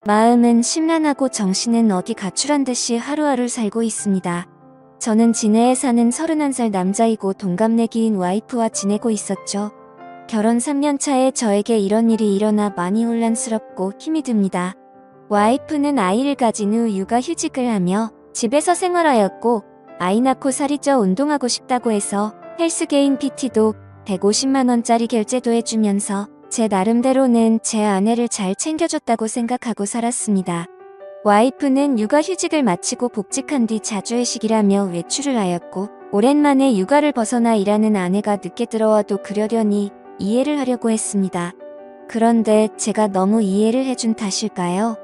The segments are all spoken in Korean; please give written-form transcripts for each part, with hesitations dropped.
마음은 심란하고 정신은 어디 가출한 듯이 하루하루 살고 있습니다. 저는 진해에 사는 31살 남자이고 동갑내기인 와이프와 지내고 있었죠. 결혼 3년 차에 저에게 이런 일이 일어나 많이 혼란스럽고 힘이 듭니다. 와이프는 아이를 가진 후 육아휴직을 하며 집에서 생활하였고 아이 낳고 살이 쪄 운동하고 싶다고 해서 헬스게인 PT도 150만원짜리 결제도 해주면서 제 나름대로는 제 아내를 잘 챙겨줬다고 생각하고 살았습니다. 와이프는 육아휴직을 마치고 복직한 뒤 자주회식을 하며 외출을 하였고 오랜만에 육아를 벗어나 일하는 아내가 늦게 들어와도 그러려니 이해를 하려고 했습니다. 그런데 제가 너무 이해를 해준 탓일까요?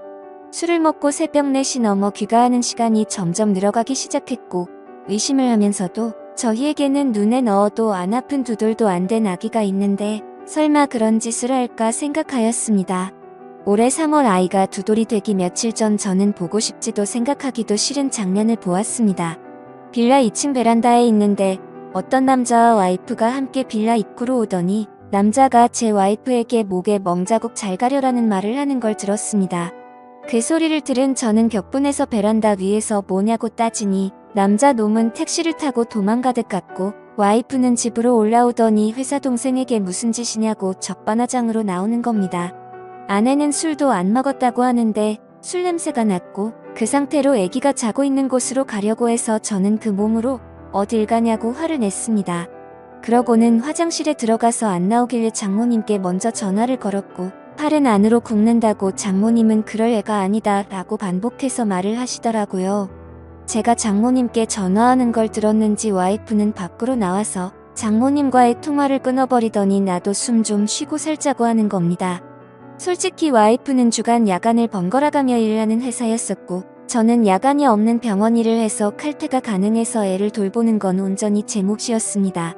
술을 먹고 새벽 4시 넘어 귀가하는 시간이 점점 늘어가기 시작했고 의심을 하면서도 저희에게는 눈에 넣어도 안 아픈 2돌도 안 된 아기가 있는데 설마 그런 짓을 할까 생각하였습니다. 올해 3월 아이가 2돌이 되기 며칠 전 저는 보고 싶지도 생각하기도 싫은 장면을 보았습니다. 빌라 2층 베란다에 있는데 어떤 남자와 와이프가 함께 빌라 입구로 오더니 남자가 제 와이프에게 목에 멍자국 잘 가려라는 말을 하는 걸 들었습니다. 그 소리를 들은 저는 격분해서 베란다 위에서 뭐냐고 따지니 남자 놈은 택시를 타고 도망가듯 갔고 와이프는 집으로 올라오더니 회사 동생에게 무슨 짓이냐고 적반하장으로 나오는 겁니다. 아내는 술도 안 먹었다고 하는데 술 냄새가 났고 그 상태로 아기가 자고 있는 곳으로 가려고 해서 저는 그 몸으로 어딜 가냐고 화를 냈습니다. 그러고는 화장실에 들어가서 안 나오길래 장모님께 먼저 전화를 걸었고 팔은 안으로 굽는다고 장모님은 그럴 애가 아니다 라고 반복해서 말을 하시더라고요. 제가 장모님께 전화하는 걸 들었는지 와이프는 밖으로 나와서 장모님과의 통화를 끊어버리더니 나도 숨 좀 쉬고 살자고 하는 겁니다. 솔직히 와이프는 주간 야간을 번갈아가며 일을 하는 회사였었고 저는 야간이 없는 병원 일을 해서 칼퇴가 가능해서 애를 돌보는 건 온전히 제 몫이었습니다.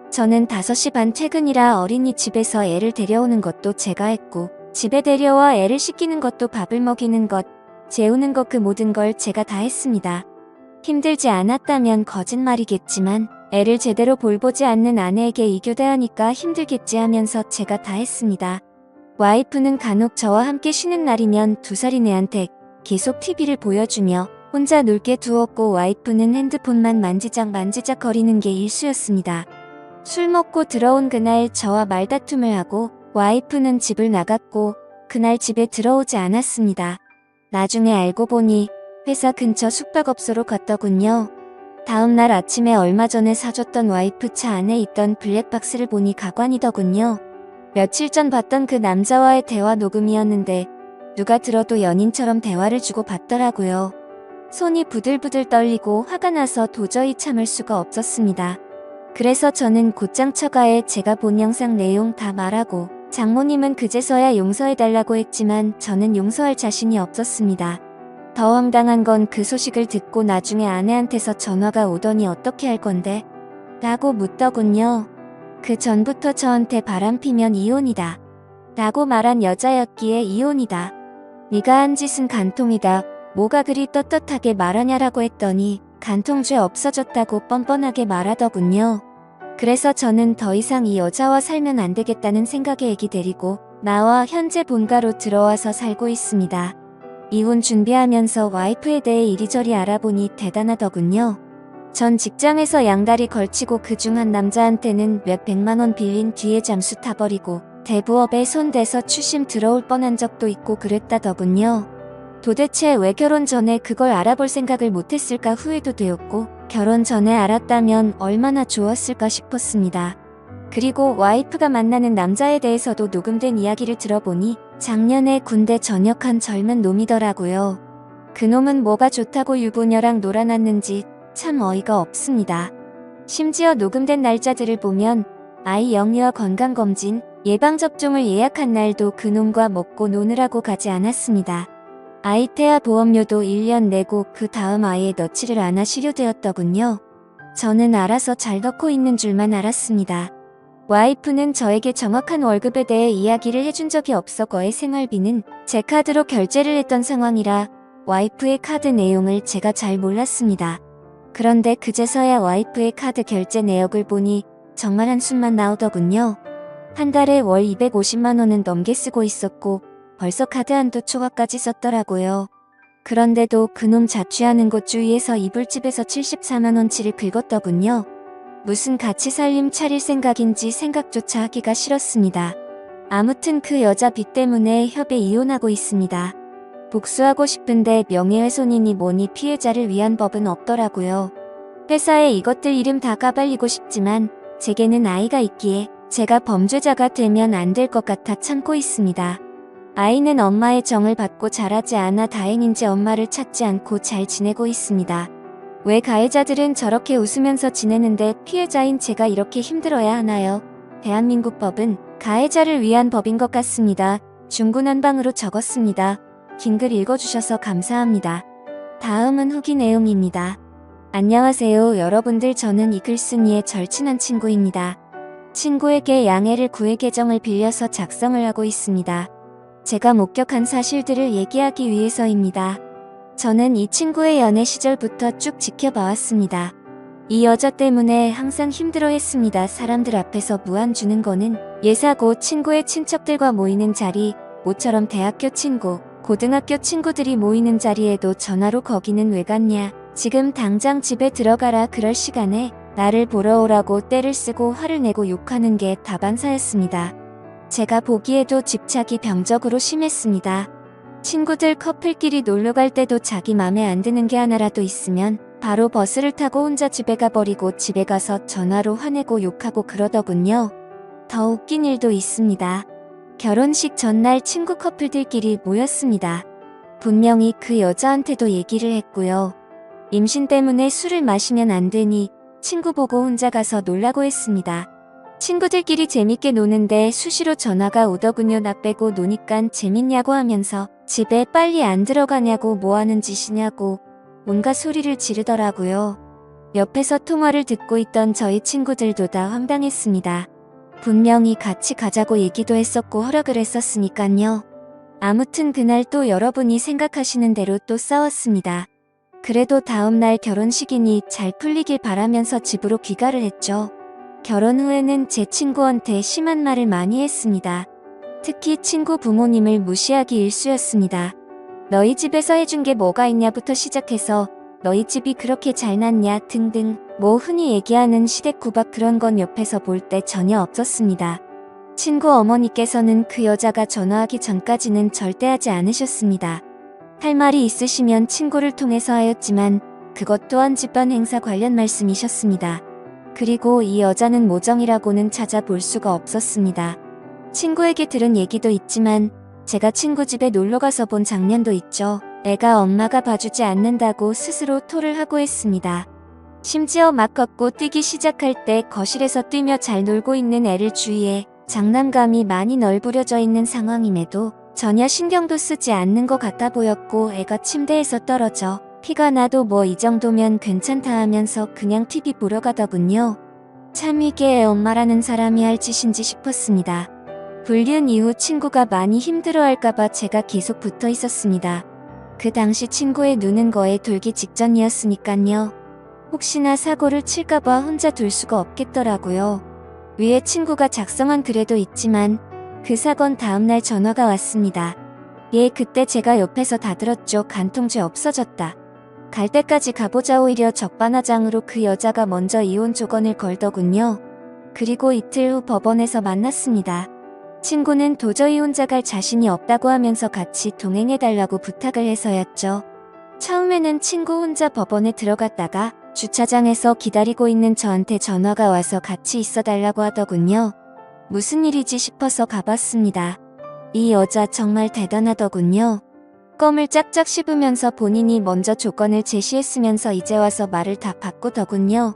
저는 5시 반 퇴근이라 어린이집에서 애를 데려오는 것도 제가 했고 집에 데려와 애를 씻기는 것도 밥을 먹이는 것, 재우는 것 그 모든 걸 제가 다 했습니다. 힘들지 않았다면 거짓말이겠지만 애를 제대로 볼보지 않는 아내에게 이교대하니까 힘들겠지 하면서 제가 다 했습니다. 와이프는 간혹 저와 함께 쉬는 날이면 2살인 애한테 계속 TV를 보여주며 혼자 놀게 두었고 와이프는 핸드폰만 만지작 거리는 게 일수였습니다. 술 먹고 들어온 그날 저와 말다툼을 하고 와이프는 집을 나갔고 그날 집에 들어오지 않았습니다. 나중에 알고 보니 회사 근처 숙박업소로 갔더군요. 다음날 아침에 얼마 전에 사줬던 와이프 차 안에 있던 블랙박스를 보니 가관이더군요. 며칠 전 봤던 그 남자와의 대화 녹음이었는데 누가 들어도 연인처럼 대화를 주고받더라고요. 손이 부들부들 떨리고 화가 나서 도저히 참을 수가 없었습니다. 그래서 저는 곧장 처가에 제가 본 영상 내용 다 말하고 장모님은 그제서야 용서해달라고 했지만 저는 용서할 자신이 없었습니다. 더 황당한 건 그 소식을 듣고 나중에 아내한테서 전화가 오더니 어떻게 할 건데? 라고 묻더군요. 그 전부터 저한테 바람피면 이혼이다. 라고 말한 여자였기에 이혼이다. 네가 한 짓은 간통이다. 뭐가 그리 떳떳하게 말하냐라고 했더니 간통죄 없어졌다고 뻔뻔하게 말하더군요. 그래서 저는 더 이상 이 여자와 살면 안 되겠다는 생각에 애기 데리고 나와 현재 본가로 들어와서 살고 있습니다. 이혼 준비하면서 와이프에 대해 이리저리 알아보니 대단하더군요. 전 직장에서 양다리 걸치고 그중 한 남자한테는 몇 100만원 빌린 뒤에 잠수 타버리고 대부업에 손대서 추심 들어올 뻔한 적도 있고 그랬다더군요. 도대체 왜 결혼 전에 그걸 알아볼 생각을 못했을까 후회도 되었고 결혼 전에 알았다면 얼마나 좋았을까 싶었습니다. 그리고 와이프가 만나는 남자에 대해서도 녹음된 이야기를 들어보니 작년에 군대 전역한 젊은 놈이더라고요. 그놈은 뭐가 좋다고 유부녀랑 놀아놨는지 참 어이가 없습니다. 심지어 녹음된 날짜들을 보면 아이 영유아 건강검진, 예방접종을 예약한 날도 그놈과 먹고 노느라고 가지 않았습니다. 아이 태아 보험료도 1년 내고 그 다음 아이에 넣지를 않아 실효되었더군요. 저는 알아서 잘 넣고 있는 줄만 알았습니다. 와이프는 저에게 정확한 월급에 대해 이야기를 해준 적이 없어 거의 생활비는 제 카드로 결제를 했던 상황이라 와이프의 카드 내용을 제가 잘 몰랐습니다. 그런데 그제서야 와이프의 카드 결제 내역을 보니 정말 한숨만 나오더군요. 한 달에 월 250만 원은 넘게 쓰고 있었고 벌써 카드 한도 초과까지 썼더라고요. 그런데도 그놈 자취하는 곳 주위에서 이불집에서 74만원치를 긁었더군요. 무슨 같이 살림 차릴 생각인지 생각조차 하기가 싫었습니다. 아무튼 그 여자 빚 때문에 협에 이혼하고 있습니다. 복수하고 싶은데 명예훼손이니 뭐니 피해자를 위한 법은 없더라고요. 회사에 이것들 이름 다 까발리고 싶지만 제게는 아이가 있기에 제가 범죄자가 되면 안 될 것 같아 참고 있습니다. 아이는 엄마의 정을 받고 자라지 않아 다행인지 엄마를 찾지 않고 잘 지내고 있습니다. 왜 가해자들은 저렇게 웃으면서 지내는데 피해자인 제가 이렇게 힘들어야 하나요? 대한민국 법은 가해자를 위한 법인 것 같습니다. 중구난방으로 적었습니다. 긴 글 읽어주셔서 감사합니다. 다음은 후기 내용입니다. 안녕하세요 여러분들, 저는 이 글쓴이의 절친한 친구입니다. 친구에게 양해를 구해 계정을 빌려서 작성을 하고 있습니다. 제가 목격한 사실들을 얘기하기 위해서입니다. 저는 이 친구의 연애 시절부터 쭉 지켜봐왔습니다. 이 여자 때문에 항상 힘들어했습니다. 사람들 앞에서 무안 주는 거는 예사고, 친구의 친척들과 모이는 자리, 모처럼 대학교 친구, 고등학교 친구들이 모이는 자리에도 전화로 거기는 왜 갔냐, 지금 당장 집에 들어가라, 그럴 시간에 나를 보러 오라고 떼를 쓰고 화를 내고 욕하는 게 다반사였습니다. 제가 보기에도 집착이 병적으로 심했습니다. 친구들 커플끼리 놀러갈 때도 자기 맘에 안 드는 게 하나라도 있으면 바로 버스를 타고 혼자 집에 가버리고 집에 가서 전화로 화내고 욕하고 그러더군요. 더 웃긴 일도 있습니다. 결혼식 전날 친구 커플들끼리 모였습니다. 분명히 그 여자한테도 얘기를 했고요. 임신 때문에 술을 마시면 안 되니 친구 보고 혼자 가서 놀라고 했습니다. 친구들끼리 재밌게 노는데 수시로 전화가 오더군요. 나 빼고 노니깐 재밌냐고 하면서 집에 빨리 안 들어가냐고, 뭐하는 짓이냐고 온갖 소리를 지르더라고요. 옆에서 통화를 듣고 있던 저희 친구들도 다 황당했습니다. 분명히 같이 가자고 얘기도 했었고 허락을 했었으니깐요. 아무튼 그날 또 여러분이 생각하시는 대로 또 싸웠습니다. 그래도 다음날 결혼식이니 잘 풀리길 바라면서 집으로 귀가를 했죠. 결혼 후에는 제 친구한테 심한 말을 많이 했습니다. 특히 친구 부모님을 무시하기 일쑤였습니다. 너희 집에서 해준 게 뭐가 있냐부터 시작해서 너희 집이 그렇게 잘났냐 등등, 뭐 흔히 얘기하는 시댁구박, 그런 건 옆에서 볼 때 전혀 없었습니다. 친구 어머니께서는 그 여자가 전화하기 전까지는 절대 하지 않으셨습니다. 할 말이 있으시면 친구를 통해서 하였지만 그것 또한 집안 행사 관련 말씀이셨습니다. 그리고 이 여자는 모정이라고는 찾아볼 수가 없었습니다. 친구에게 들은 얘기도 있지만 제가 친구 집에 놀러가서 본 장면도 있죠. 애가 엄마가 봐주지 않는다고 스스로 토를 하고 했습니다. 심지어 막 걷고 뛰기 시작할 때 거실에서 뛰며 잘 놀고 있는 애를 주위에 장난감이 많이 널브러져 있는 상황임에도 전혀 신경도 쓰지 않는 것 같아 보였고, 애가 침대에서 떨어져 피가 나도 뭐 이 정도면 괜찮다 하면서 그냥 TV 보러 가더군요. 참 이게 엄마라는 사람이 할 짓인지 싶었습니다. 불륜 이후 친구가 많이 힘들어할까봐 제가 계속 붙어 있었습니다. 그 당시 친구의 누는 거에 돌기 직전이었으니깐요. 혹시나 사고를 칠까봐 혼자 둘 수가 없겠더라고요. 위에 친구가 작성한 글에도 있지만 그 사건 다음날 전화가 왔습니다. 예, 그때 제가 옆에서 다 들었죠. 간통죄 없어졌다. 갈 때까지 가보자. 오히려 적반하장으로 그 여자가 먼저 이혼 조건을 걸더군요. 그리고 이틀 후 법원에서 만났습니다. 친구는 도저히 혼자 갈 자신이 없다고 하면서 같이 동행해달라고 부탁을 해서였죠. 처음에는 친구 혼자 법원에 들어갔다가 주차장에서 기다리고 있는 저한테 전화가 와서 같이 있어달라고 하더군요. 무슨 일이지 싶어서 가봤습니다. 이 여자 정말 대단하더군요. 껌을 짝짝 씹으면서 본인이 먼저 조건을 제시했으면서 이제 와서 말을 다 바꾸더군요.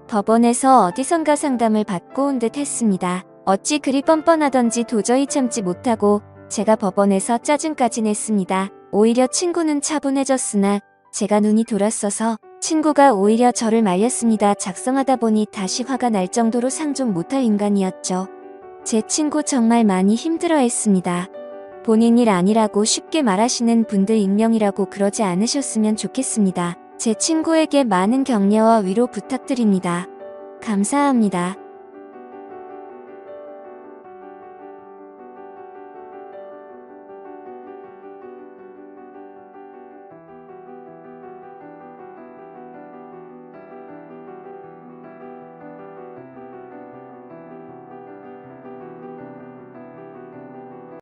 법원에서 어디선가 상담을 받고 온 듯 했습니다. 어찌 그리 뻔뻔하던지 도저히 참지 못하고 제가 법원에서 짜증까지 냈습니다. 오히려 친구는 차분해졌으나 제가 눈이 돌았어서 친구가 오히려 저를 말렸습니다. 작성하다 보니 다시 화가 날 정도로 상종 못할 인간이었죠. 제 친구 정말 많이 힘들어했습니다. 본인 일 아니라고 쉽게 말하시는 분들 익명이라고 그러지 않으셨으면 좋겠습니다. 제 친구에게 많은 격려와 위로 부탁드립니다. 감사합니다.